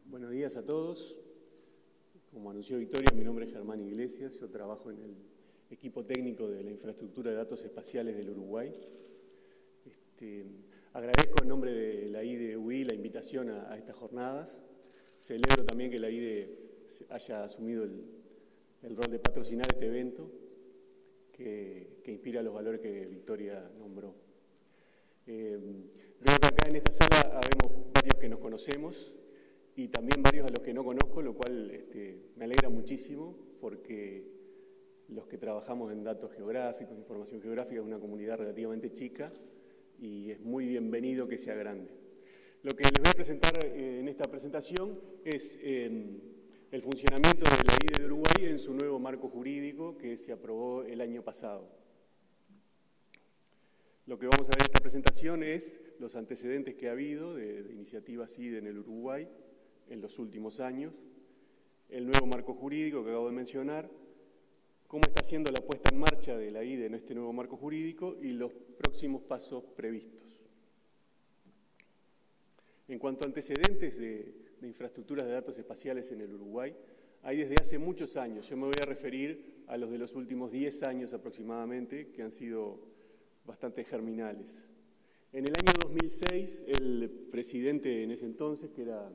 Buenos días a todos. Como anunció Victoria, mi nombre es Germán Iglesias, yo trabajo en el equipo técnico de la infraestructura de datos espaciales del Uruguay. Agradezco en nombre de la IDE-UI la invitación a estas jornadas. Celebro también que la IDE haya asumido el rol de patrocinar este evento que inspira los valores que Victoria nombró. Veo que acá en esta sala habemos varios que nos conocemos y también varios a los que no conozco, lo cual me alegra muchísimo porque los que trabajamos en datos geográficos, información geográfica, es una comunidad relativamente chica y es muy bienvenido que sea grande. Lo que les voy a presentar en esta presentación es el funcionamiento de la IDE de Uruguay en su nuevo marco jurídico que se aprobó el año pasado. Lo que vamos a ver en esta presentación es los antecedentes que ha habido de iniciativas IDE en el Uruguay en los últimos años, el nuevo marco jurídico que acabo de mencionar, cómo está siendo la puesta en marcha de la IDE en este nuevo marco jurídico y los próximos pasos previstos. En cuanto a antecedentes de infraestructuras de datos espaciales en el Uruguay, hay desde hace muchos años. Yo me voy a referir a los de los últimos 10 años aproximadamente, que han sido bastante germinales. En el año 2006, el presidente en ese entonces, que era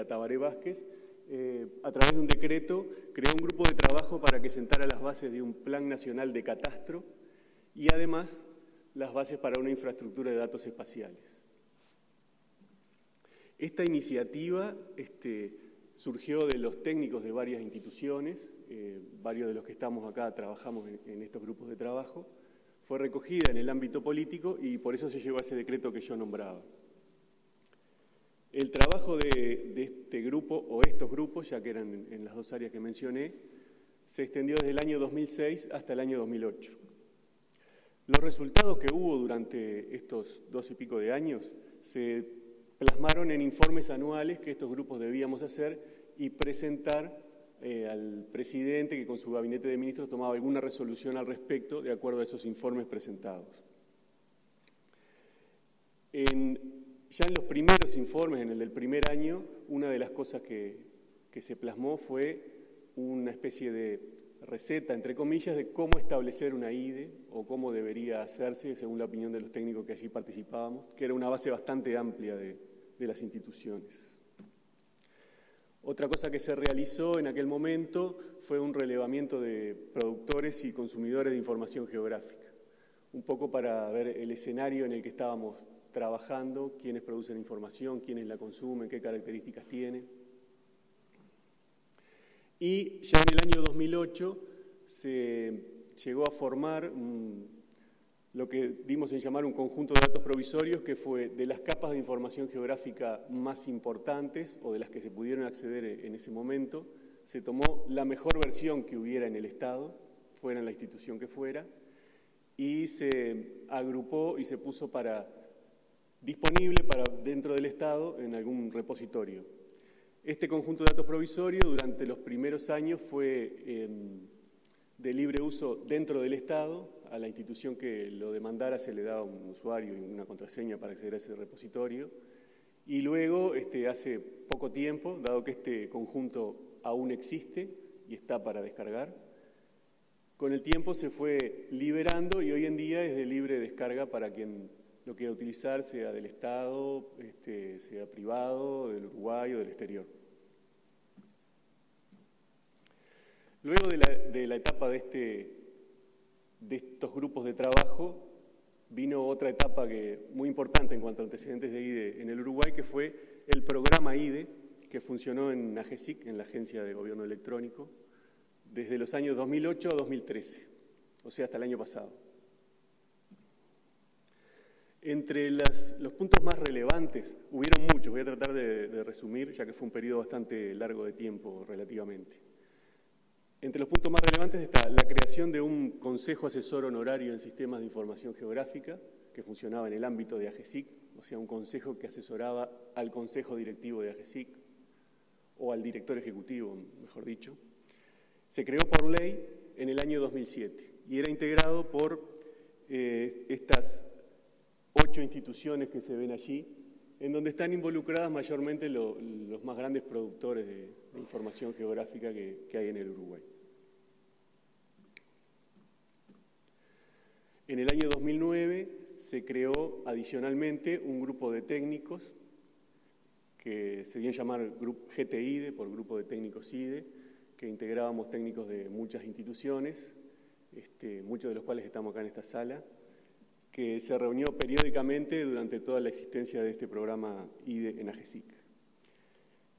Tabaré Vázquez, a través de un decreto, creó un grupo de trabajo para que sentara las bases de un plan nacional de catastro y además las bases para una infraestructura de datos espaciales. Esta iniciativa surgió de los técnicos de varias instituciones, varios de los que estamos acá trabajamos en estos grupos de trabajo, fue recogida en el ámbito político y por eso se llevó a ese decreto que yo nombraba. El trabajo de este grupo, o estos grupos, ya que eran en las dos áreas que mencioné, se extendió desde el año 2006 hasta el año 2008. Los resultados que hubo durante estos 2 y pico de años se plasmaron en informes anuales que estos grupos debíamos hacer y presentar al presidente, que con su gabinete de ministros tomaba alguna resolución al respecto de acuerdo a esos informes presentados. Ya en los primeros informes, en el del primer año, una de las cosas que se plasmó fue una especie de receta, entre comillas, de cómo establecer una IDE o cómo debería hacerse, según la opinión de los técnicos que allí participábamos, que era una base bastante amplia de las instituciones. Otra cosa que se realizó en aquel momento fue un relevamiento de productores y consumidores de información geográfica, un poco para ver el escenario en el que estábamos trabajando, quiénes producen información, quiénes la consumen, qué características tiene. Y ya en el año 2008 se llegó a formar lo que dimos en llamar un conjunto de datos provisorios, que fue de las capas de información geográfica más importantes o de las que se pudieron acceder en ese momento, se tomó la mejor versión que hubiera en el Estado, fuera en la institución que fuera, y se agrupó y se puso disponible para dentro del Estado en algún repositorio. Este conjunto de datos provisorios durante los primeros años fue de libre uso dentro del Estado. A la institución que lo demandara se le daba un usuario y una contraseña para acceder a ese repositorio. Y luego, hace poco tiempo, dado que este conjunto aún existe y está para descargar, con el tiempo se fue liberando y hoy en día es de libre descarga para quien lo quiera utilizar, sea del Estado, sea privado, del Uruguay o del exterior. Luego de la etapa de estos grupos de trabajo, vino otra etapa muy importante en cuanto a antecedentes de IDE en el Uruguay, que fue el programa IDE, que funcionó en AGESIC, en la Agencia de Gobierno Electrónico, desde los años 2008 a 2013, o sea, hasta el año pasado. Entre los puntos más relevantes, hubieron muchos, voy a tratar de resumir, ya que fue un periodo bastante largo de tiempo relativamente. Entre los puntos más relevantes está la creación de un Consejo Asesor Honorario en Sistemas de Información Geográfica, que funcionaba en el ámbito de AGESIC, o sea, un consejo que asesoraba al Consejo Directivo de AGESIC, o al Director Ejecutivo, mejor dicho. Se creó por ley en el año 2007 y era integrado por estas 8 instituciones que se ven allí, en donde están involucradas mayormente los más grandes productores de información geográfica que hay en el Uruguay. En el año 2009 se creó adicionalmente un grupo de técnicos que se dio a llamar GTIDE, por Grupo de Técnicos IDE, que integrábamos técnicos de muchas instituciones, muchos de los cuales estamos acá en esta sala, que se reunió periódicamente durante toda la existencia de este programa IDE en AGESIC.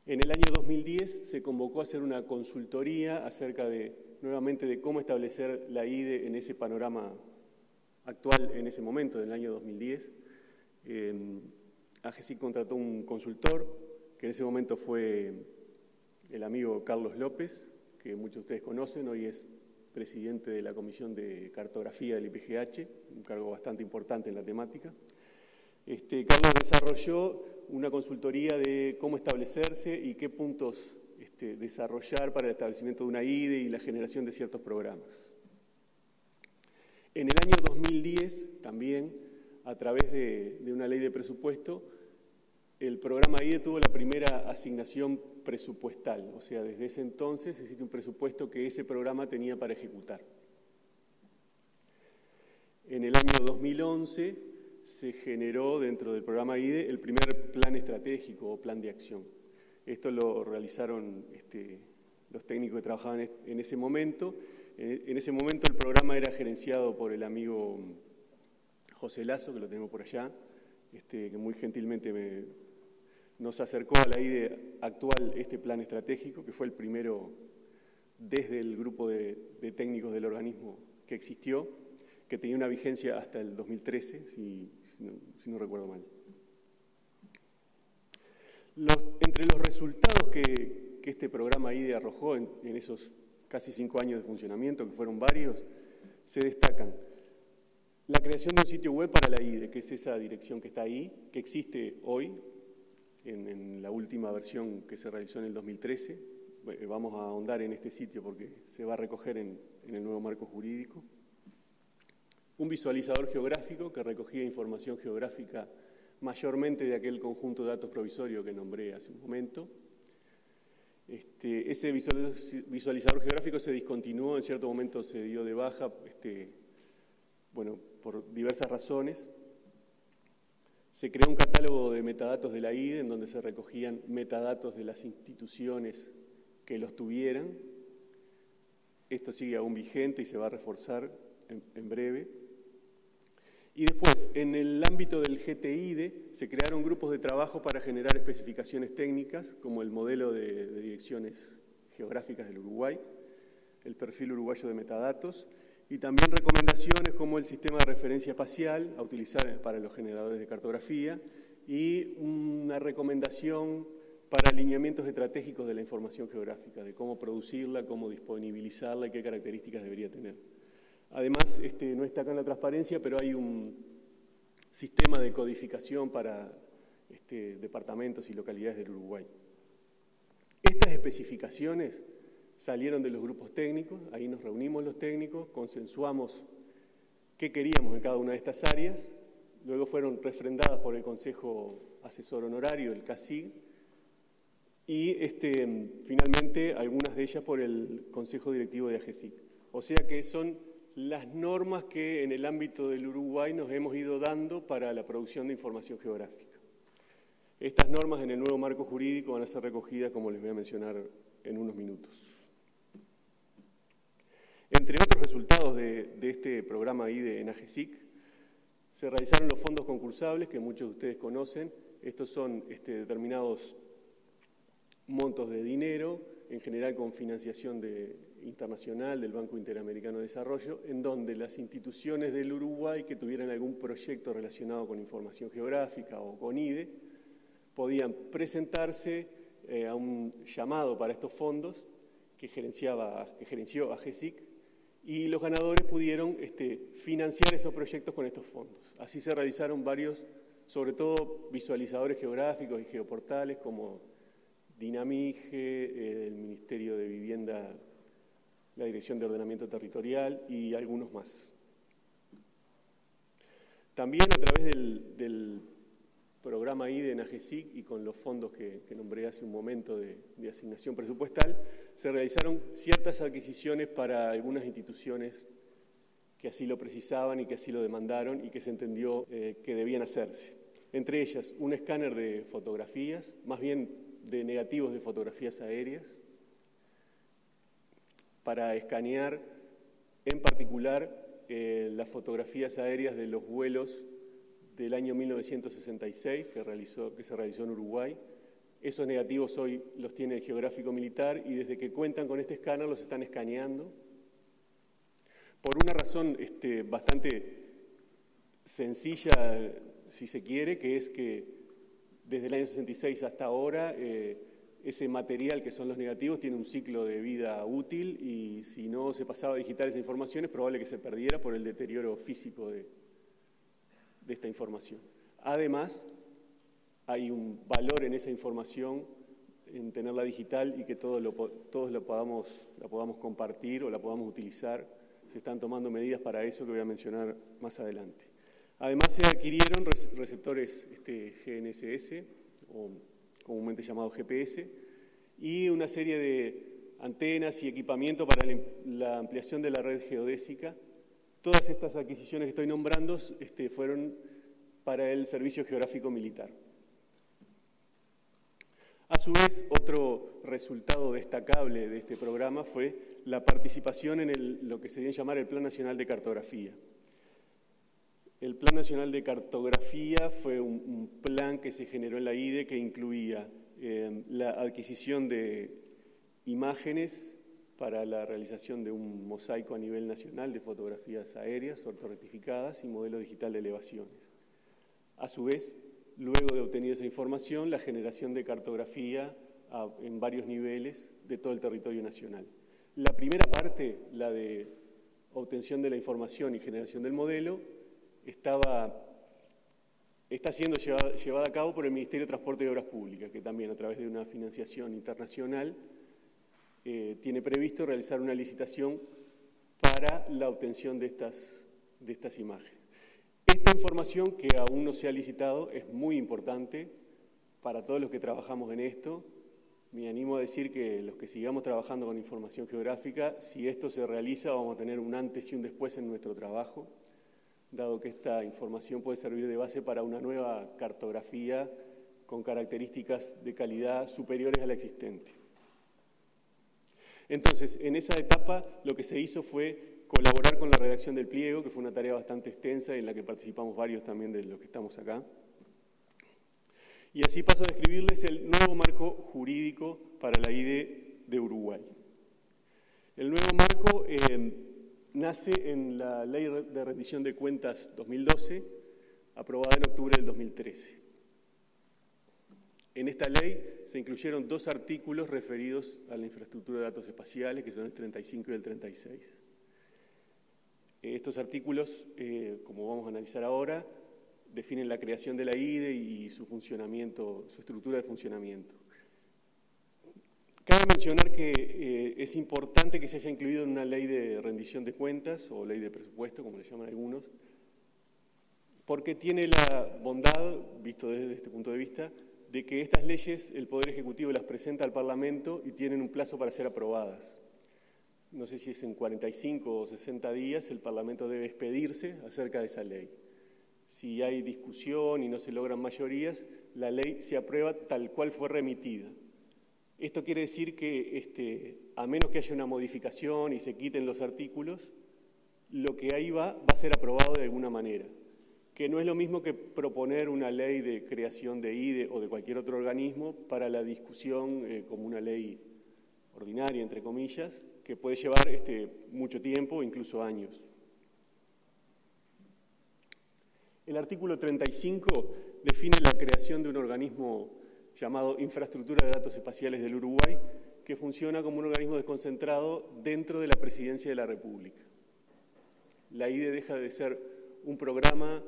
En el año 2010 se convocó a hacer una consultoría acerca nuevamente de cómo establecer la IDE en ese panorama actual en ese momento, en el año 2010. AGESIC contrató un consultor, que en ese momento fue el amigo Carlos López, que muchos de ustedes conocen, hoy es presidente de la Comisión de Cartografía del IPGH, un cargo bastante importante en la temática. Carlos desarrolló una consultoría de cómo establecerse y qué puntos desarrollar para el establecimiento de una IDE y la generación de ciertos programas. En el año 2010, también, a través de una ley de presupuesto, el programa IDE tuvo la primera asignación presupuestal, o sea, desde ese entonces existe un presupuesto que ese programa tenía para ejecutar. En el año 2011 se generó dentro del programa IDE el primer plan estratégico o plan de acción. Esto lo realizaron los técnicos que trabajaban en ese momento. En ese momento el programa era gerenciado por el amigo José Lazo, que lo tenemos por allá, que muy gentilmente nos acercó a la IDE actual este plan estratégico, que fue el primero desde el grupo de técnicos del organismo que existió, que tenía una vigencia hasta el 2013, si no recuerdo mal. Entre los resultados que este programa IDE arrojó en esos casi 5 años de funcionamiento, que fueron varios, se destacan la creación de un sitio web para la IDE, que es esa dirección que está ahí, que existe hoy, en la última versión que se realizó en el 2013. Vamos a ahondar en este sitio porque se va a recoger en el nuevo marco jurídico. Un visualizador geográfico que recogía información geográfica mayormente de aquel conjunto de datos provisorios que nombré hace un momento. Ese visualizador geográfico se discontinuó, en cierto momento se dio de baja, por diversas razones. Se creó un catálogo de metadatos de la IDE en donde se recogían metadatos de las instituciones que los tuvieran. Esto sigue aún vigente y se va a reforzar en breve. Y después, en el ámbito del GTIDE, se crearon grupos de trabajo para generar especificaciones técnicas, como el modelo de direcciones geográficas del Uruguay, el perfil uruguayo de metadatos, y también recomendaciones como el sistema de referencia espacial a utilizar para los generadores de cartografía y una recomendación para alineamientos estratégicos de la información geográfica, de cómo producirla, cómo disponibilizarla y qué características debería tener. Además, no está acá en la transparencia, pero hay un sistema de codificación para departamentos y localidades del Uruguay. Estas especificaciones salieron de los grupos técnicos, ahí nos reunimos los técnicos, consensuamos qué queríamos en cada una de estas áreas, luego fueron refrendadas por el Consejo Asesor Honorario, el CACIG, y finalmente algunas de ellas por el Consejo Directivo de AGESIC. O sea que son las normas que en el ámbito del Uruguay nos hemos ido dando para la producción de información geográfica. Estas normas en el nuevo marco jurídico van a ser recogidas, como les voy a mencionar en unos minutos. Entre otros resultados de este programa IDE en AGESIC, se realizaron los fondos concursables, que muchos de ustedes conocen. Estos son determinados montos de dinero, en general con financiación internacional del Banco Interamericano de Desarrollo, en donde las instituciones del Uruguay que tuvieran algún proyecto relacionado con información geográfica o con IDE, podían presentarse a un llamado para estos fondos que gerenció AGESIC, y los ganadores pudieron financiar esos proyectos con estos fondos. Así se realizaron varios, sobre todo visualizadores geográficos y geoportales como Dinamige, el Ministerio de Vivienda, la Dirección de Ordenamiento Territorial y algunos más. También a través del programa programa IDE en AGESIC y con los fondos que nombré hace un momento de asignación presupuestal, se realizaron ciertas adquisiciones para algunas instituciones que así lo precisaban y que así lo demandaron y que se entendió que debían hacerse. Entre ellas, un escáner de fotografías, más bien de negativos de fotografías aéreas, para escanear en particular las fotografías aéreas de los vuelos del año 1966 que se realizó en Uruguay. Esos negativos hoy los tiene el Geográfico Militar y desde que cuentan con este escáner los están escaneando. Por una razón bastante sencilla, si se quiere, que es que desde el año 66 hasta ahora ese material que son los negativos tiene un ciclo de vida útil y si no se pasaba a digitar esa información es probable que se perdiera por el deterioro físico de esta información. Además, hay un valor en esa información, en tenerla digital y que todos la podamos compartir o la podamos utilizar. Se están tomando medidas para eso que voy a mencionar más adelante. Además, se adquirieron receptores GNSS, o comúnmente llamados GPS, y una serie de antenas y equipamiento para la ampliación de la red geodésica. Todas estas adquisiciones que estoy nombrando fueron para el Servicio Geográfico Militar. A su vez, otro resultado destacable de este programa fue la participación en lo que se debe llamar el Plan Nacional de Cartografía. El Plan Nacional de Cartografía fue un plan que se generó en la IDE que incluía la adquisición de imágenes para la realización de un mosaico a nivel nacional de fotografías aéreas ortorrectificadas y modelo digital de elevaciones. A su vez, luego de obtenida esa información, la generación de cartografía en varios niveles de todo el territorio nacional. La primera parte, la de obtención de la información y generación del modelo, está siendo llevada a cabo por el Ministerio de Transporte y Obras Públicas, que también a través de una financiación internacional tiene previsto realizar una licitación para la obtención de estas imágenes. Esta información que aún no se ha licitado es muy importante para todos los que trabajamos en esto. Me animo a decir que los que sigamos trabajando con información geográfica, si esto se realiza, vamos a tener un antes y un después en nuestro trabajo, dado que esta información puede servir de base para una nueva cartografía con características de calidad superiores a la existente. Entonces, en esa etapa lo que se hizo fue colaborar con la redacción del pliego, que fue una tarea bastante extensa en la que participamos varios también de los que estamos acá. Y así paso a describirles el nuevo marco jurídico para la IDE de Uruguay. El nuevo marco nace en la Ley de Rendición de Cuentas 2012, aprobada en octubre del 2013. En esta ley se incluyeron 2 artículos referidos a la infraestructura de datos espaciales, que son el 35 y el 36. Estos artículos, como vamos a analizar ahora, definen la creación de la IDE y su funcionamiento, su estructura de funcionamiento. Cabe mencionar que es importante que se haya incluido en una ley de rendición de cuentas, o ley de presupuesto, como le llaman algunos, porque tiene la bondad, visto desde este punto de vista, de que estas leyes el Poder Ejecutivo las presenta al Parlamento y tienen un plazo para ser aprobadas. No sé si es en 45 o 60 días, el Parlamento debe expedirse acerca de esa ley. Si hay discusión y no se logran mayorías, la ley se aprueba tal cual fue remitida. Esto quiere decir que, a menos que haya una modificación y se quiten los artículos, lo que ahí va a ser aprobado de alguna manera, que no es lo mismo que proponer una ley de creación de IDE o de cualquier otro organismo para la discusión como una ley ordinaria, entre comillas, que puede llevar mucho tiempo, incluso años. El artículo 35 define la creación de un organismo llamado Infraestructura de Datos Espaciales del Uruguay, que funciona como un organismo desconcentrado dentro de la Presidencia de la República. La IDE deja de ser un programa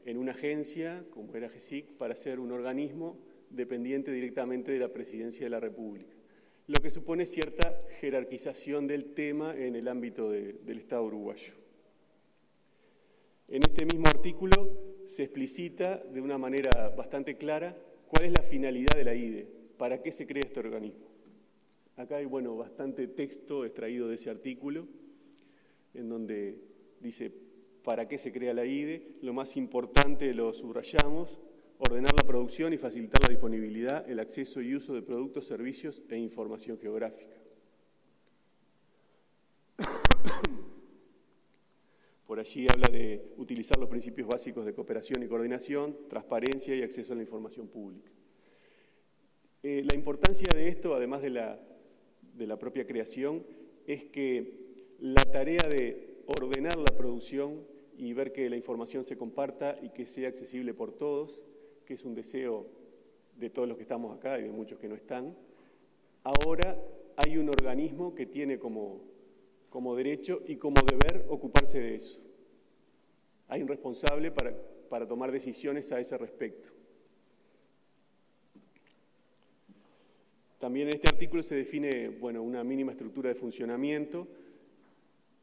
en una agencia, como era AGESIC, para ser un organismo dependiente directamente de la Presidencia de la República, lo que supone cierta jerarquización del tema en el ámbito del Estado uruguayo. En este mismo artículo se explicita de una manera bastante clara cuál es la finalidad de la IDE, para qué se crea este organismo. Acá hay, bueno, bastante texto extraído de ese artículo, en donde dice para qué se crea la IDE. Lo más importante lo subrayamos: ordenar la producción y facilitar la disponibilidad, el acceso y uso de productos, servicios e información geográfica. Por allí habla de utilizar los principios básicos de cooperación y coordinación, transparencia y acceso a la información pública. La importancia de esto, además de la propia creación, es que la tarea de ordenar la producción y ver que la información se comparta y que sea accesible por todos, que es un deseo de todos los que estamos acá y de muchos que no están, ahora hay un organismo que tiene como derecho y como deber ocuparse de eso. Hay un responsable para tomar decisiones a ese respecto. También en este artículo se define, bueno, una mínima estructura de funcionamiento.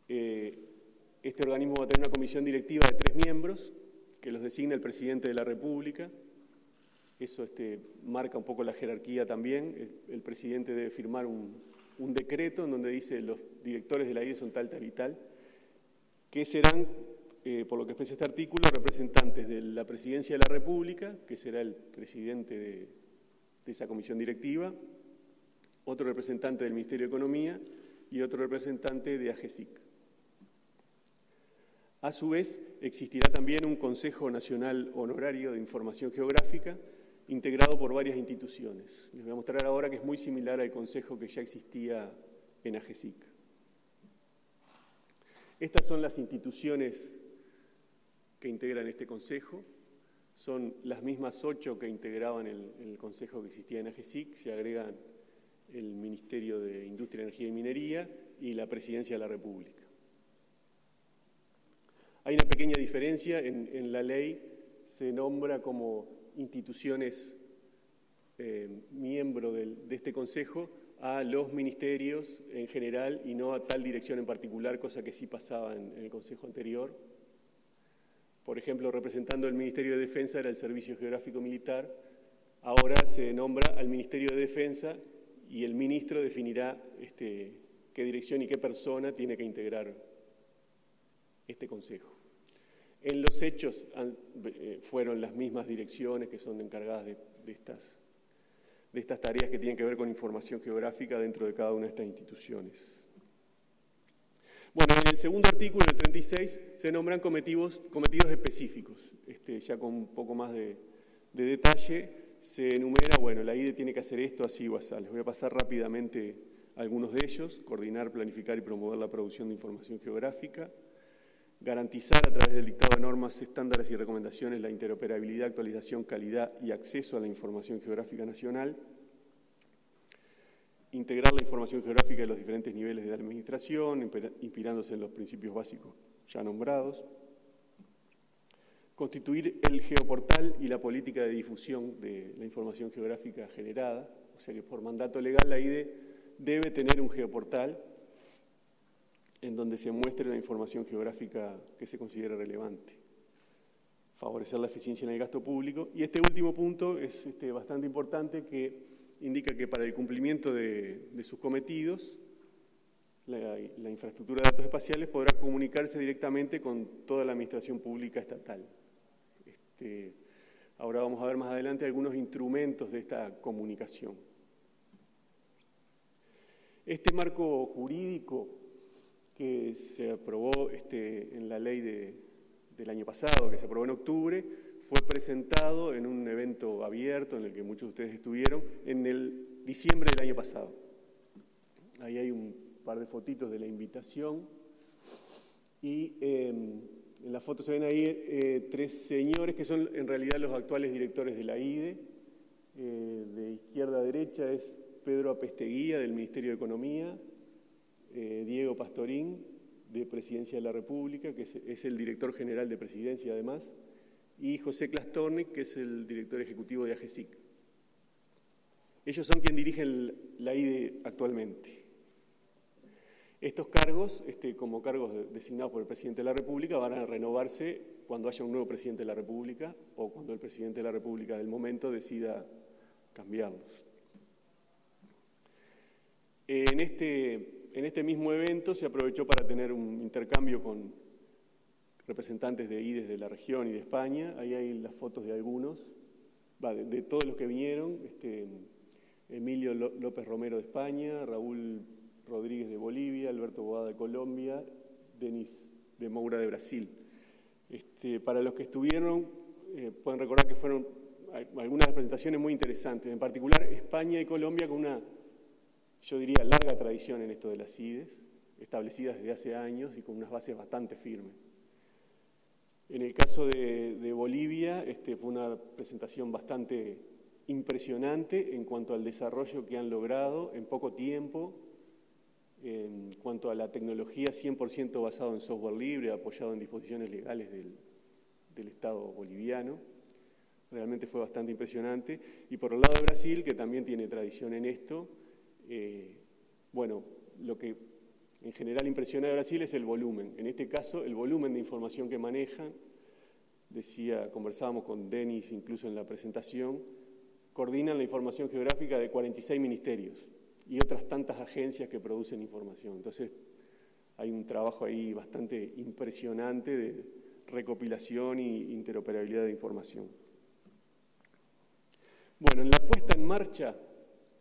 Este organismo va a tener una comisión directiva de 3 miembros, que los designa el presidente de la República. Eso marca un poco la jerarquía también. El presidente debe firmar un decreto en donde dice los directores de la IDE son tal, tal y tal, que serán, por lo que expresa este artículo, representantes de la Presidencia de la República, que será el presidente de esa comisión directiva, otro representante del Ministerio de Economía y otro representante de AGESIC. A su vez, existirá también un Consejo Nacional Honorario de Información Geográfica, integrado por varias instituciones. Les voy a mostrar ahora que es muy similar al consejo que ya existía en AGESIC. Estas son las instituciones que integran este consejo. Son las mismas 8 que integraban el consejo que existía en AGESIC. Se agregan el Ministerio de Industria, Energía y Minería y la Presidencia de la República. Hay una pequeña diferencia. En la ley se nombra como instituciones miembro de este consejo a los ministerios en general y no a tal dirección en particular, cosa que sí pasaba en el consejo anterior. Por ejemplo, representando el Ministerio de Defensa era el Servicio Geográfico Militar. Ahora se nombra al Ministerio de Defensa y el ministro definirá qué dirección y qué persona tiene que integrar este consejo. En los hechos fueron las mismas direcciones que son encargadas de estas tareas que tienen que ver con información geográfica dentro de cada una de estas instituciones. Bueno, en el segundo artículo, el 36, se nombran cometidos específicos. Ya con un poco más de detalle se enumera, bueno, la IDE tiene que hacer esto, así o así. Les voy a pasar rápidamente algunos de ellos: coordinar, planificar y promover la producción de información geográfica, garantizar a través del dictado de normas, estándares y recomendaciones la interoperabilidad, actualización, calidad y acceso a la información geográfica nacional, integrar la información geográfica de los diferentes niveles de la administración, inspirándose en los principios básicos ya nombrados, constituir el geoportal y la política de difusión de la información geográfica generada, o sea que por mandato legal la IDE debe tener un geoportal en donde se muestre la información geográfica que se considere relevante, favorecer la eficiencia en el gasto público. Y este último punto es bastante importante, que indica que para el cumplimiento de sus cometidos, la infraestructura de datos espaciales podrá comunicarse directamente con toda la administración pública estatal. Ahora vamos a ver más adelante algunos instrumentos de esta comunicación. Este marco jurídico que se aprobó en la ley del año pasado, que se aprobó en octubre, fue presentado en un evento abierto en el que muchos de ustedes estuvieron en el diciembre del año pasado. Ahí hay un par de fotitos de la invitación y en la foto se ven ahí 3 señores que son en realidad los actuales directores de la IDE. De izquierda a derecha es Pedro Apesteguía, del Ministerio de Economía, Diego Pastorín, de Presidencia de la República, que es el director general de Presidencia además, y José Klastornik, que es el director ejecutivo de AGESIC. Ellos son quienes dirigen la IDE actualmente. Estos cargos, como cargos designados por el presidente de la República, van a renovarse cuando haya un nuevo presidente de la República o cuando el presidente de la República del momento decida cambiarlos. En este mismo evento se aprovechó para tener un intercambio con representantes de IDES de la región y de España. Ahí hay las fotos de algunos, de todos los que vinieron. Emilio López Romero de España, Raúl Rodríguez de Bolivia, Alberto Boada de Colombia, Denis de Moura de Brasil. Para los que estuvieron, pueden recordar que fueron algunas presentaciones muy interesantes, en particular España y Colombia con una, yo diría, larga tradición en esto de las IDES, establecidas desde hace años y con unas bases bastante firmes. En el caso de Bolivia, fue una presentación bastante impresionante en cuanto al desarrollo que han logrado en poco tiempo, en cuanto a la tecnología 100% basado en software libre, apoyado en disposiciones legales del Estado boliviano. Realmente fue bastante impresionante. Y por el lado de Brasil, que también tiene tradición en esto, bueno, lo que en general impresiona de Brasil es el volumen. En este caso, el volumen de información que manejan, conversábamos con Denis incluso en la presentación, coordinan la información geográfica de 46 ministerios y otras tantas agencias que producen información. Entonces, hay un trabajo ahí bastante impresionante de recopilación e interoperabilidad de información. Bueno, en la puesta en marcha,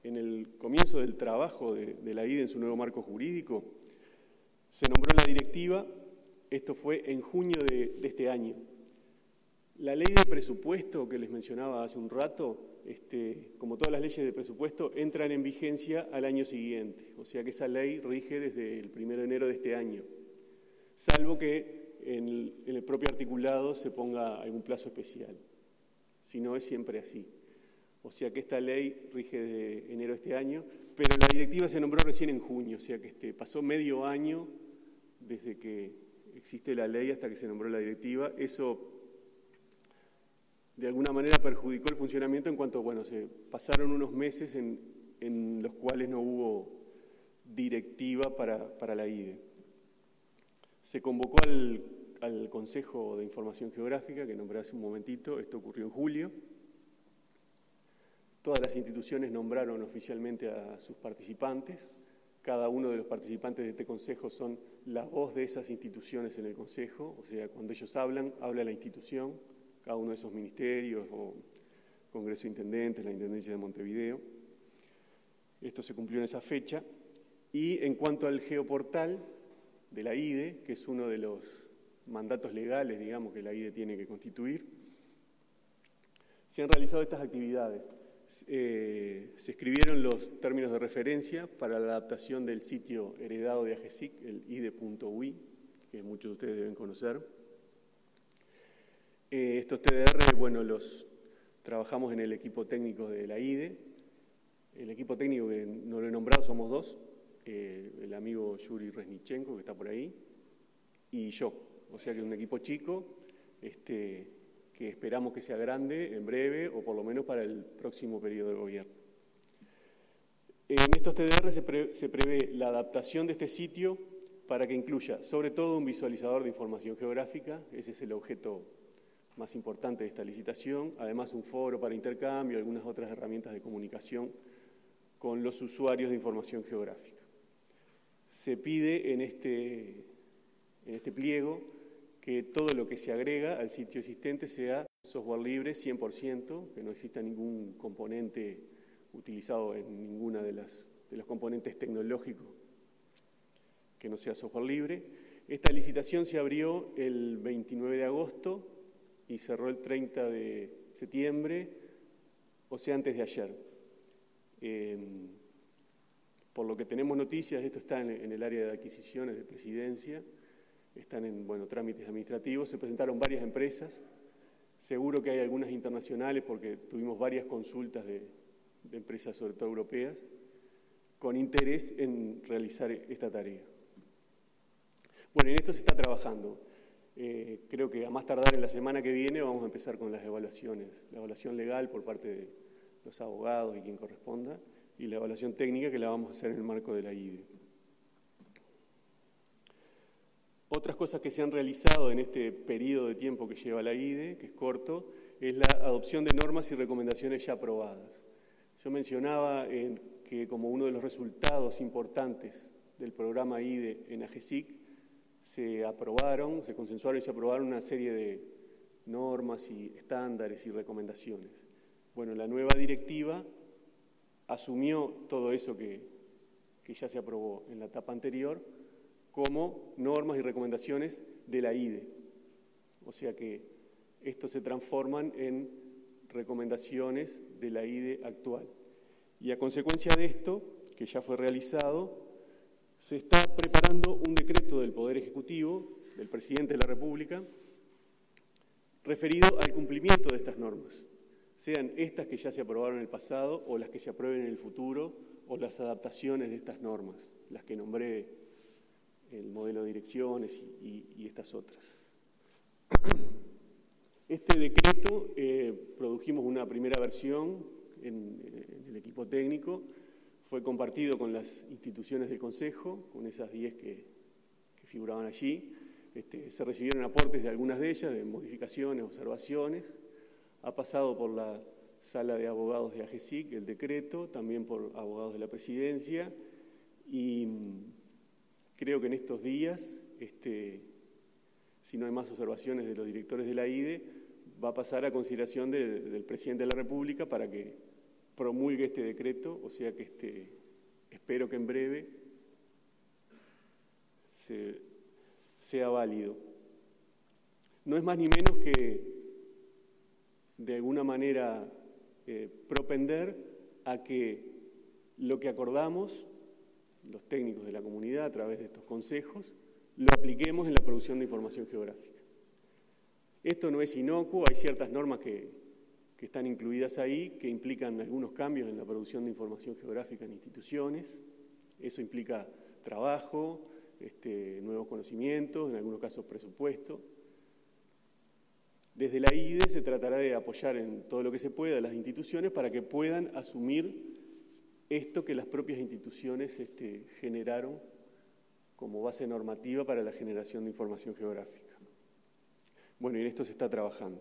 en el comienzo del trabajo de la IDE en su nuevo marco jurídico, se nombró la directiva, esto fue en junio de este año. La ley de presupuesto que les mencionaba hace un rato, como todas las leyes de presupuesto, entran en vigencia al año siguiente, o sea que esa ley rige desde el 1 de enero de este año, salvo que en el propio articulado se ponga algún plazo especial, si no es siempre así. O sea que esta ley rige desde enero de este año, pero la directiva se nombró recién en junio, o sea que pasó medio año desde que existe la ley hasta que se nombró la directiva. Eso de alguna manera perjudicó el funcionamiento en cuanto, bueno, se pasaron unos meses en los cuales no hubo directiva para la IDE. Se convocó al Consejo de Información Geográfica, que nombré hace un momentito, esto ocurrió en julio. Todas las instituciones nombraron oficialmente a sus participantes. Cada uno de los participantes de este consejo son la voz de esas instituciones en el consejo, o sea, cuando ellos hablan, habla la institución, cada uno de esos ministerios o Congreso de Intendentes, la Intendencia de Montevideo. Esto se cumplió en esa fecha. Y en cuanto al geoportal de la IDE, que es uno de los mandatos legales, digamos, que la IDE tiene que constituir, se han realizado estas actividades. Se escribieron los términos de referencia para la adaptación del sitio heredado de AGESIC, el ide.ui, que muchos de ustedes deben conocer. Estos TDR, bueno, los trabajamos en el equipo técnico de la IDE. El equipo técnico que no lo he nombrado somos dos, el amigo Yuri Resnichenko, que está por ahí, y yo. O sea que es un equipo chico, que esperamos que sea grande en breve o por lo menos para el próximo periodo de gobierno. En estos TDR se prevé la adaptación de este sitio para que incluya sobre todo un visualizador de información geográfica, ese es el objeto más importante de esta licitación, además un foro para intercambio y algunas otras herramientas de comunicación con los usuarios de información geográfica. Se pide en este pliego que todo lo que se agrega al sitio existente sea software libre 100%, que no exista ningún componente utilizado en ninguna de los componentes tecnológicos que no sea software libre. Esta licitación se abrió el 29 de agosto y cerró el 30 de septiembre, o sea, antes de ayer. Por lo que tenemos noticias, esto está en el área de adquisiciones de Presidencia, están en trámites administrativos, se presentaron varias empresas, seguro que hay algunas internacionales porque tuvimos varias consultas de empresas, sobre todo europeas, con interés en realizar esta tarea. Bueno, en esto se está trabajando. Creo que a más tardar en la semana que viene vamos a empezar con las evaluaciones, la evaluación legal por parte de los abogados y quien corresponda, y la evaluación técnica que la vamos a hacer en el marco de la IDE. Otras cosas que se han realizado en este periodo de tiempo que lleva la IDE, que es corto, es la adopción de normas y recomendaciones ya aprobadas. Yo mencionaba que como uno de los resultados importantes del programa IDE en AGESIC se consensuaron y se aprobaron una serie de normas y estándares y recomendaciones. Bueno, la nueva directiva asumió todo eso que ya se aprobó en la etapa anterior como normas y recomendaciones de la IDE. O sea que estos se transforman en recomendaciones de la IDE actual. Y a consecuencia de esto, que ya fue realizado, se está preparando un decreto del Poder Ejecutivo, del Presidente de la República, referido al cumplimiento de estas normas, sean estas que ya se aprobaron en el pasado o las que se aprueben en el futuro o las adaptaciones de estas normas, las que nombré, el modelo de direcciones y estas otras. Este decreto produjimos una primera versión en el equipo técnico, fue compartido con las instituciones del Consejo, con esas 10 que figuraban allí. Se recibieron aportes de algunas de ellas, de modificaciones, observaciones. Ha pasado por la Sala de Abogados de AGESIC el decreto, también por abogados de la Presidencia, y creo que en estos días, si no hay más observaciones de los directores de la IDE, va a pasar a consideración del Presidente de la República para que promulgue este decreto, o sea que espero que en breve sea válido. No es más ni menos que, de alguna manera, propender a que lo que acordamos, los técnicos de la comunidad a través de estos consejos, lo apliquemos en la producción de información geográfica. Esto no es inocuo, hay ciertas normas que están incluidas ahí, que implican algunos cambios en la producción de información geográfica en instituciones. Eso implica trabajo, nuevos conocimientos, en algunos casos presupuesto. Desde la IDE se tratará de apoyar en todo lo que se pueda a las instituciones para que puedan asumir esto que las propias instituciones generaron como base normativa para la generación de información geográfica. Bueno, y en esto se está trabajando.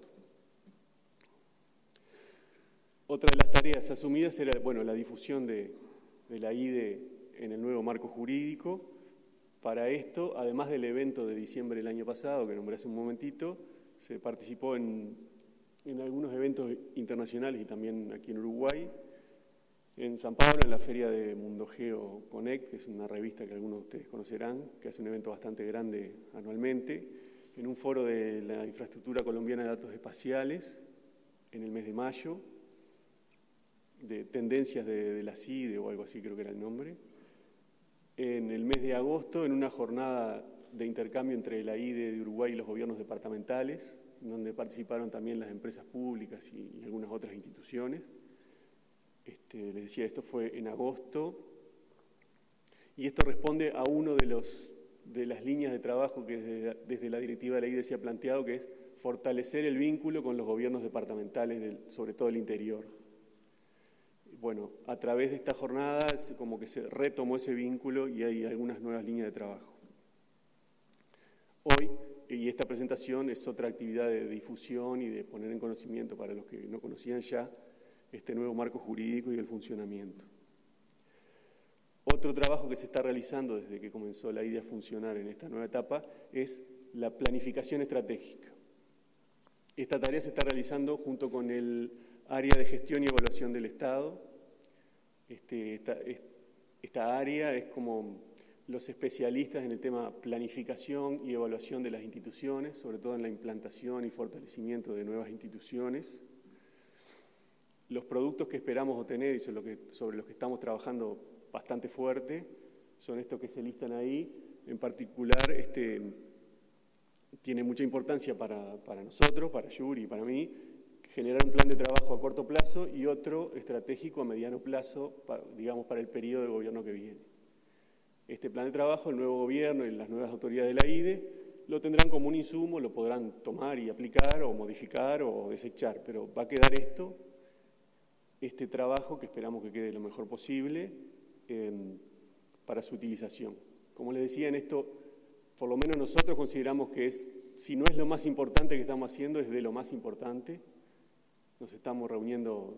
Otra de las tareas asumidas era, bueno, la difusión de la IDE en el nuevo marco jurídico. Para esto, además del evento de diciembre del año pasado, que nombré hace un momentito, se participó en algunos eventos internacionales y también aquí en Uruguay, en San Pablo, en la feria de Mundo Geo Connect, que es una revista que algunos de ustedes conocerán, que hace un evento bastante grande anualmente, en un foro de la infraestructura colombiana de datos espaciales, en el mes de mayo, de tendencias de la CIDE o algo así creo que era el nombre. En el mes de agosto, en una jornada de intercambio entre la IDE de Uruguay y los gobiernos departamentales, donde participaron también las empresas públicas y algunas otras instituciones. Les decía, esto fue en agosto, y esto responde a uno de las líneas de trabajo que desde la directiva de la IDE se ha planteado, que es fortalecer el vínculo con los gobiernos departamentales, sobre todo el interior. Bueno, a través de esta jornada como que se retomó ese vínculo y hay algunas nuevas líneas de trabajo. Hoy, y esta presentación es otra actividad de difusión y de poner en conocimiento para los que no conocían ya este nuevo marco jurídico y el funcionamiento. Otro trabajo que se está realizando desde que comenzó la IDE a funcionar en esta nueva etapa es la planificación estratégica. Esta tarea se está realizando junto con el área de gestión y evaluación del Estado. Esta área es como los especialistas en el tema planificación y evaluación de las instituciones, sobre todo en la implantación y fortalecimiento de nuevas instituciones. Los productos que esperamos obtener y sobre los que estamos trabajando bastante fuerte son estos que se listan ahí. En particular, tiene mucha importancia para nosotros, para Yuri y para mí, generar un plan de trabajo a corto plazo y otro estratégico a mediano plazo, digamos, para el periodo de gobierno que viene. Este plan de trabajo, el nuevo gobierno y las nuevas autoridades de la IDE lo tendrán como un insumo, lo podrán tomar y aplicar o modificar o desechar, pero va a quedar este trabajo que esperamos que quede lo mejor posible para su utilización. Como les decía, en esto por lo menos nosotros consideramos que es, si no es lo más importante que estamos haciendo, es de lo más importante. Nos estamos reuniendo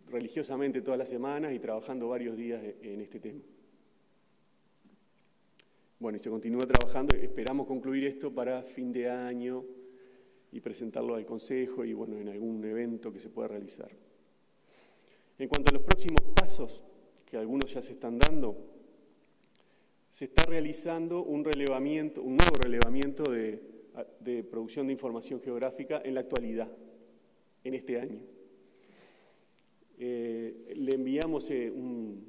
religiosamente todas las semanas y trabajando varios días en este tema. Bueno, y se continúa trabajando, esperamos concluir esto para fin de año y presentarlo al Consejo y, bueno, en algún evento que se pueda realizar. En cuanto a los próximos pasos, que algunos ya se están dando, se está realizando un nuevo relevamiento de producción de información geográfica en la actualidad, en este año. Le enviamos un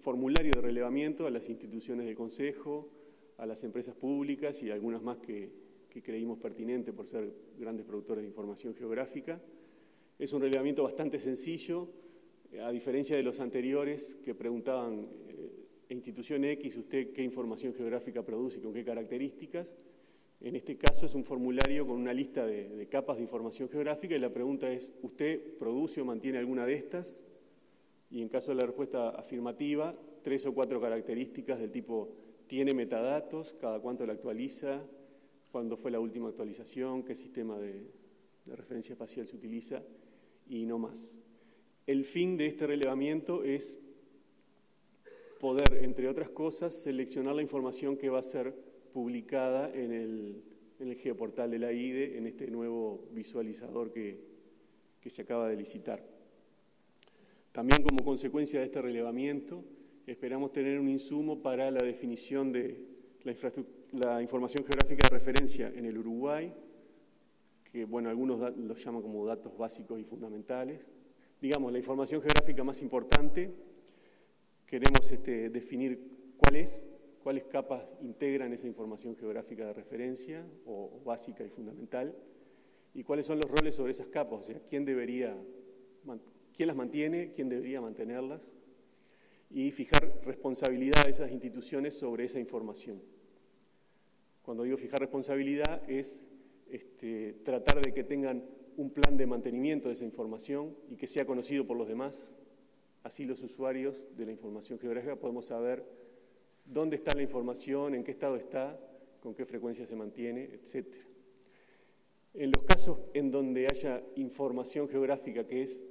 formulario de relevamiento a las instituciones del Consejo, a las empresas públicas y algunas más que creímos pertinente por ser grandes productores de información geográfica. Es un relevamiento bastante sencillo, a diferencia de los anteriores que preguntaban, institución X, ¿usted qué información geográfica produce y con qué características? En este caso es un formulario con una lista de capas de información geográfica y la pregunta es, ¿usted produce o mantiene alguna de estas? Y en caso de la respuesta afirmativa, 3 o 4 características del tipo, ¿tiene metadatos? ¿Cada cuánto la actualiza? ¿Cuándo fue la última actualización? ¿Qué sistema de referencia espacial se utiliza? Y no más. El fin de este relevamiento es poder, entre otras cosas, seleccionar la información que va a ser publicada en el geoportal de la IDE, en este nuevo visualizador que se acaba de licitar. También como consecuencia de este relevamiento, esperamos tener un insumo para la definición de la información geográfica de referencia en el Uruguay, que, bueno, algunos los llaman como datos básicos y fundamentales. Digamos, la información geográfica más importante, queremos definir cuáles capas integran esa información geográfica de referencia, o básica y fundamental, y cuáles son los roles sobre esas capas, o sea, quién las mantiene, quién debería mantenerlas, y fijar responsabilidad de esas instituciones sobre esa información. Cuando digo fijar responsabilidad es tratar de que tengan un plan de mantenimiento de esa información y que sea conocido por los demás. Así los usuarios de la información geográfica podemos saber dónde está la información, en qué estado está, con qué frecuencia se mantiene, etc. En los casos en donde haya información geográfica que es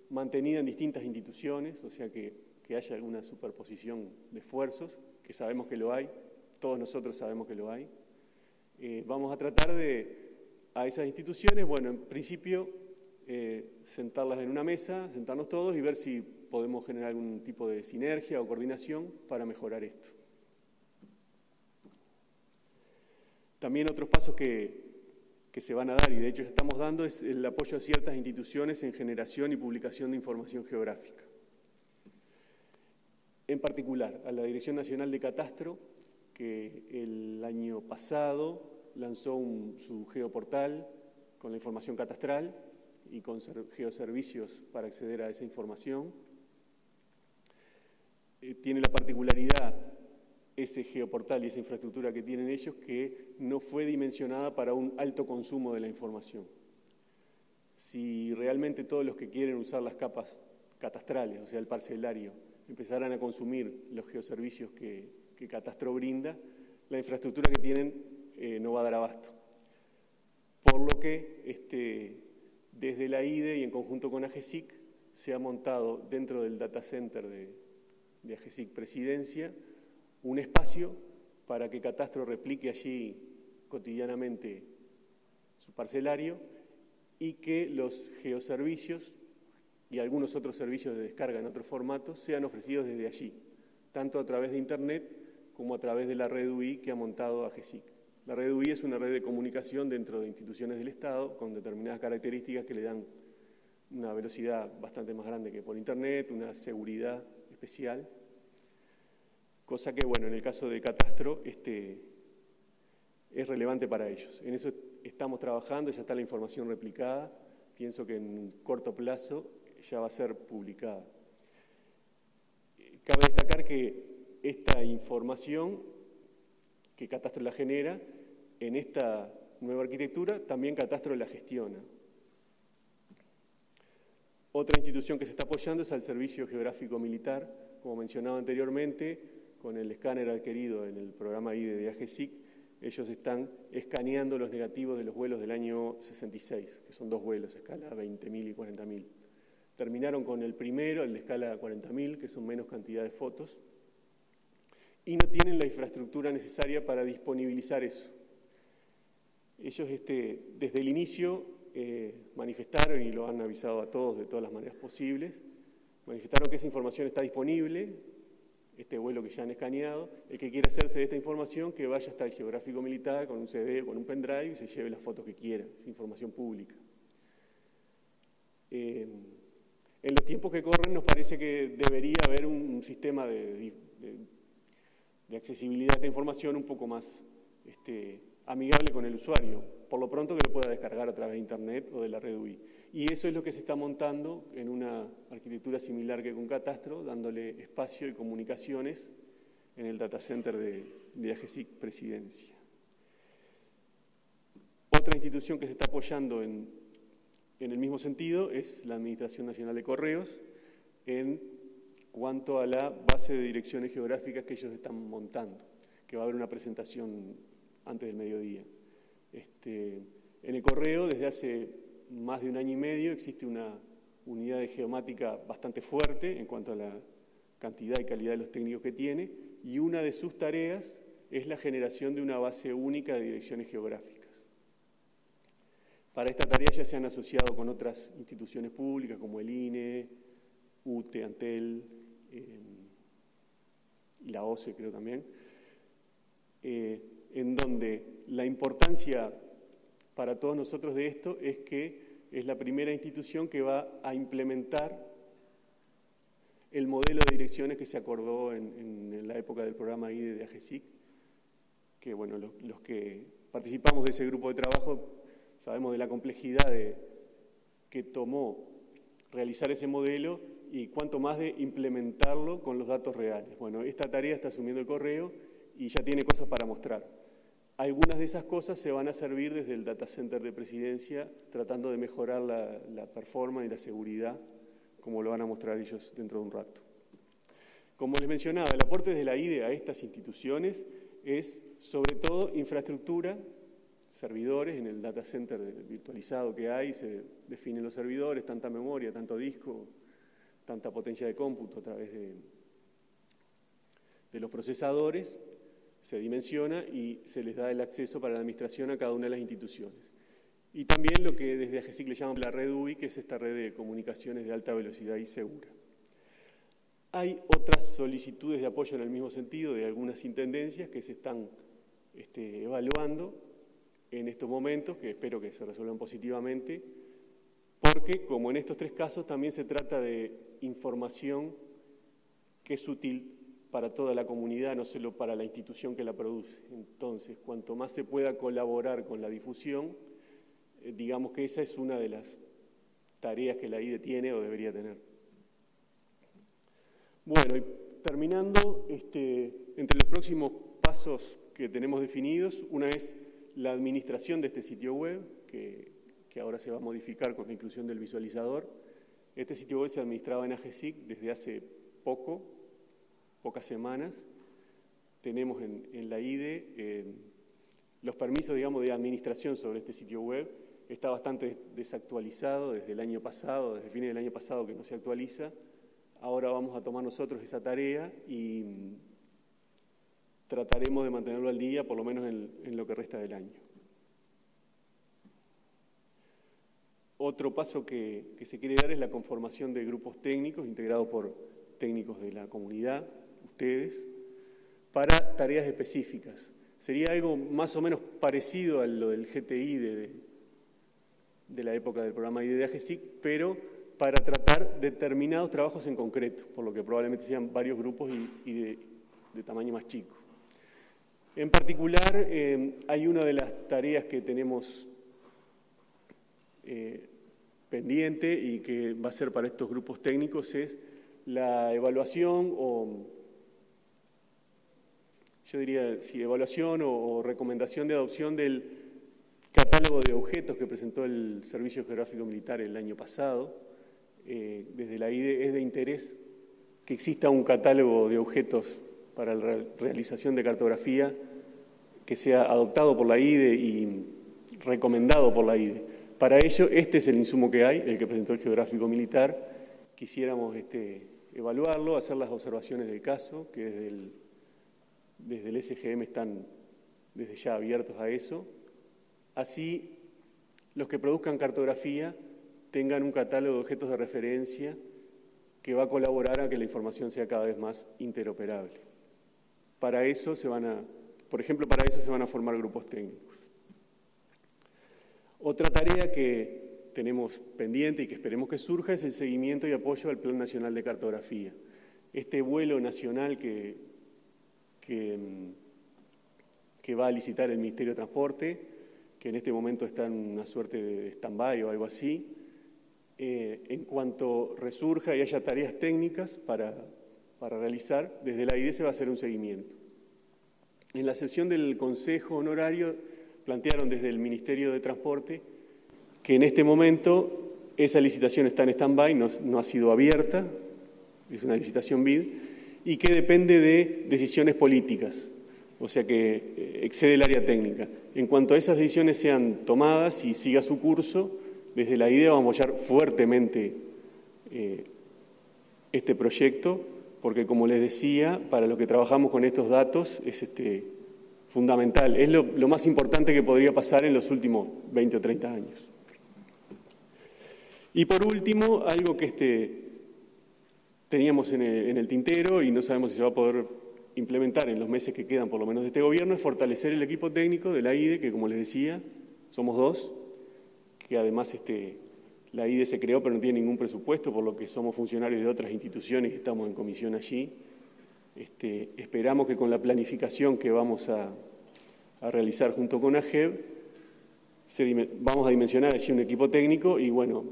mantenida en distintas instituciones, o sea que haya alguna superposición de esfuerzos, que sabemos que lo hay, todos nosotros sabemos que lo hay, vamos a tratar a esas instituciones, bueno, en principio, sentarlas en una mesa, sentarnos todos y ver si podemos generar algún tipo de sinergia o coordinación para mejorar esto. También otros pasos que se van a dar, y de hecho ya estamos dando, es el apoyo a ciertas instituciones en generación y publicación de información geográfica. En particular, a la Dirección Nacional de Catastro, que el año pasado lanzó su geoportal con la información catastral y con geoservicios para acceder a esa información. Tiene la particularidad, ese geoportal y esa infraestructura que tienen ellos, que no fue dimensionada para un alto consumo de la información. Si realmente todos los que quieren usar las capas catastrales, o sea, el parcelario, empezaran a consumir los geoservicios que Catastro brinda, la infraestructura que tienen no va a dar abasto. Por lo que desde la IDE y en conjunto con AGESIC se ha montado dentro del data center de AGESIC Presidencia un espacio para que Catastro replique allí cotidianamente su parcelario y que los geoservicios y algunos otros servicios de descarga en otros formatos sean ofrecidos desde allí, tanto a través de Internet como a través de la red UI que ha montado AGESIC. La red UI es una red de comunicación dentro de instituciones del Estado con determinadas características que le dan una velocidad bastante más grande que por Internet, una seguridad especial, cosa que, bueno, en el caso de Catastro es relevante para ellos. En eso estamos trabajando, ya está la información replicada, pienso que en un corto plazo ya va a ser publicada. Cabe destacar que esta información que Catastro la genera, en esta nueva arquitectura también Catastro la gestiona. Otra institución que se está apoyando es al Servicio Geográfico Militar, como mencionaba anteriormente, con el escáner adquirido en el programa IDE de AGESIC, Ellos están escaneando los negativos de los vuelos del año 66, que son 2 vuelos, escala 20.000 y 40.000. Terminaron con el primero, el de escala 40.000, que son menos cantidad de fotos, y no tienen la infraestructura necesaria para disponibilizar eso. Ellos desde el inicio manifestaron, y lo han avisado a todos de todas las maneras posibles, manifestaron que esa información está disponible, este vuelo que ya han escaneado. El que quiera hacerse de esta información, que vaya hasta el geográfico militar con un CD o con un pendrive y se lleve las fotos que quiera. Es información pública. En los tiempos que corren nos parece que debería haber un sistema de accesibilidad a esta información un poco más amigable con el usuario, por lo pronto que lo pueda descargar a través de Internet o de la red UI. Y eso es lo que se está montando en una arquitectura similar que con Catastro, dándole espacio y comunicaciones en el data center de AGESIC Presidencia. Otra institución que se está apoyando en el mismo sentido es la Administración Nacional de Correos, en cuanto a la base de direcciones geográficas que ellos están montando, que va a haber una presentación antes del mediodía. En el correo, desde hace más de 1 año y medio, existe una unidad de geomática bastante fuerte en cuanto a la cantidad y calidad de los técnicos que tiene, y una de sus tareas es la generación de una base única de direcciones geográficas. Para esta tarea ya se han asociado con otras instituciones públicas como el INE, UTE, Antel, y la OCE creo también, en donde la importancia para todos nosotros de esto es que es la primera institución que va a implementar el modelo de direcciones que se acordó en la época del programa IDE de AGESIC, que bueno, los que participamos de ese grupo de trabajo sabemos de la complejidad que tomó realizar ese modelo y cuánto más de implementarlo con los datos reales. Bueno, esta tarea está asumiendo el correo y ya tiene cosas para mostrar. Algunas de esas cosas se van a servir desde el data center de Presidencia, tratando de mejorar la performance y la seguridad, como lo van a mostrar ellos dentro de un rato. Como les mencionaba, el aporte desde la IDE a estas instituciones es, sobre todo, infraestructura, servidores. En el data center virtualizado que hay se definen los servidores, tanta memoria, tanto disco, tanta potencia de cómputo a través de los procesadores. Se dimensiona y se les da el acceso para la administración a cada una de las instituciones. Y también lo que desde AGESIC le llaman la red UI, que es esta red de comunicaciones de alta velocidad y segura. Hay otras solicitudes de apoyo en el mismo sentido de algunas intendencias que se están evaluando en estos momentos, que espero que se resuelvan positivamente, porque, como en estos 3 casos, también se trata de información que es útil para toda la comunidad, no solo para la institución que la produce. Entonces, cuanto más se pueda colaborar con la difusión, digamos que esa es una de las tareas que la IDE tiene o debería tener. Bueno, y terminando, entre los próximos pasos que tenemos definidos, una es la administración de este sitio web, que ahora se va a modificar con la inclusión del visualizador. Este sitio web se administraba en AGESIC desde hace pocas semanas. Tenemos en la IDE los permisos, digamos, de administración sobre este sitio web. Está bastante desactualizado desde el año pasado, desde fines del año pasado que no se actualiza. Ahora vamos a tomar nosotros esa tarea y trataremos de mantenerlo al día, por lo menos en lo que resta del año. Otro paso que se quiere dar es la conformación de grupos técnicos integrados por técnicos de la comunidad, ustedes, para tareas específicas. Sería algo más o menos parecido a lo del GTI de la época del programa IDE de AGESIC, pero para tratar determinados trabajos en concreto, por lo que probablemente sean varios grupos y de tamaño más chico. En particular, hay una de las tareas que tenemos pendiente y que va a ser para estos grupos técnicos es la evaluación yo diría, sí, evaluación o recomendación de adopción del catálogo de objetos que presentó el Servicio Geográfico Militar el año pasado. Desde la IDE es de interés que exista un catálogo de objetos para la realización de cartografía que sea adoptado por la IDE y recomendado por la IDE. Para ello, este es el insumo que hay, el que presentó el geográfico militar. Quisiéramos evaluarlo, hacer las observaciones del caso, que desde el SGM están desde ya abiertos a eso. Así, los que produzcan cartografía tengan un catálogo de objetos de referencia que va a colaborar a que la información sea cada vez más interoperable. Para eso por ejemplo, para eso se van a formar grupos técnicos. Otra tarea que tenemos pendiente y que esperemos que surja es el seguimiento y apoyo al Plan Nacional de Cartografía. Este vuelo nacional que va a licitar el Ministerio de Transporte, que en este momento está en una suerte de stand-by o algo así, en cuanto resurja y haya tareas técnicas para realizar, desde la IDE se va a hacer un seguimiento. En la sesión del Consejo Honorario plantearon desde el Ministerio de Transporte que en este momento esa licitación está en stand-by, no ha sido abierta, es una licitación BID, y que depende de decisiones políticas, o sea que excede el área técnica. En cuanto a esas decisiones sean tomadas y siga su curso, desde la IDE vamos a apoyar fuertemente este proyecto, porque como les decía, para lo que trabajamos con estos datos es fundamental, es lo más importante que podría pasar en los últimos 20 o 30 años. Y por último, algo que teníamos en el tintero y no sabemos si se va a poder implementar en los meses que quedan, por lo menos de este gobierno, es fortalecer el equipo técnico de la IDE, que como les decía, somos 2, que además la IDE se creó pero no tiene ningún presupuesto, por lo que somos funcionarios de otras instituciones y estamos en comisión allí. Esperamos que con la planificación que vamos a realizar junto con AGEB, vamos a dimensionar allí un equipo técnico y bueno,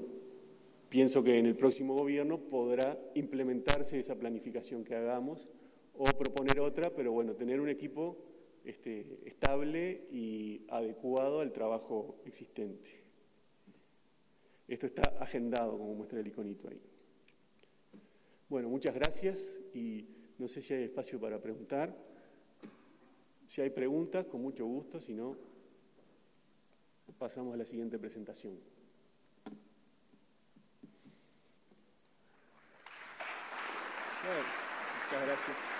pienso que en el próximo gobierno podrá implementarse esa planificación que hagamos o proponer otra, pero bueno, tener un equipo estable y adecuado al trabajo existente. Esto está agendado, como muestra el iconito ahí. Bueno, muchas gracias y no sé si hay espacio para preguntar. Si hay preguntas, con mucho gusto, si no, pasamos a la siguiente presentación. Bueno, muchas gracias.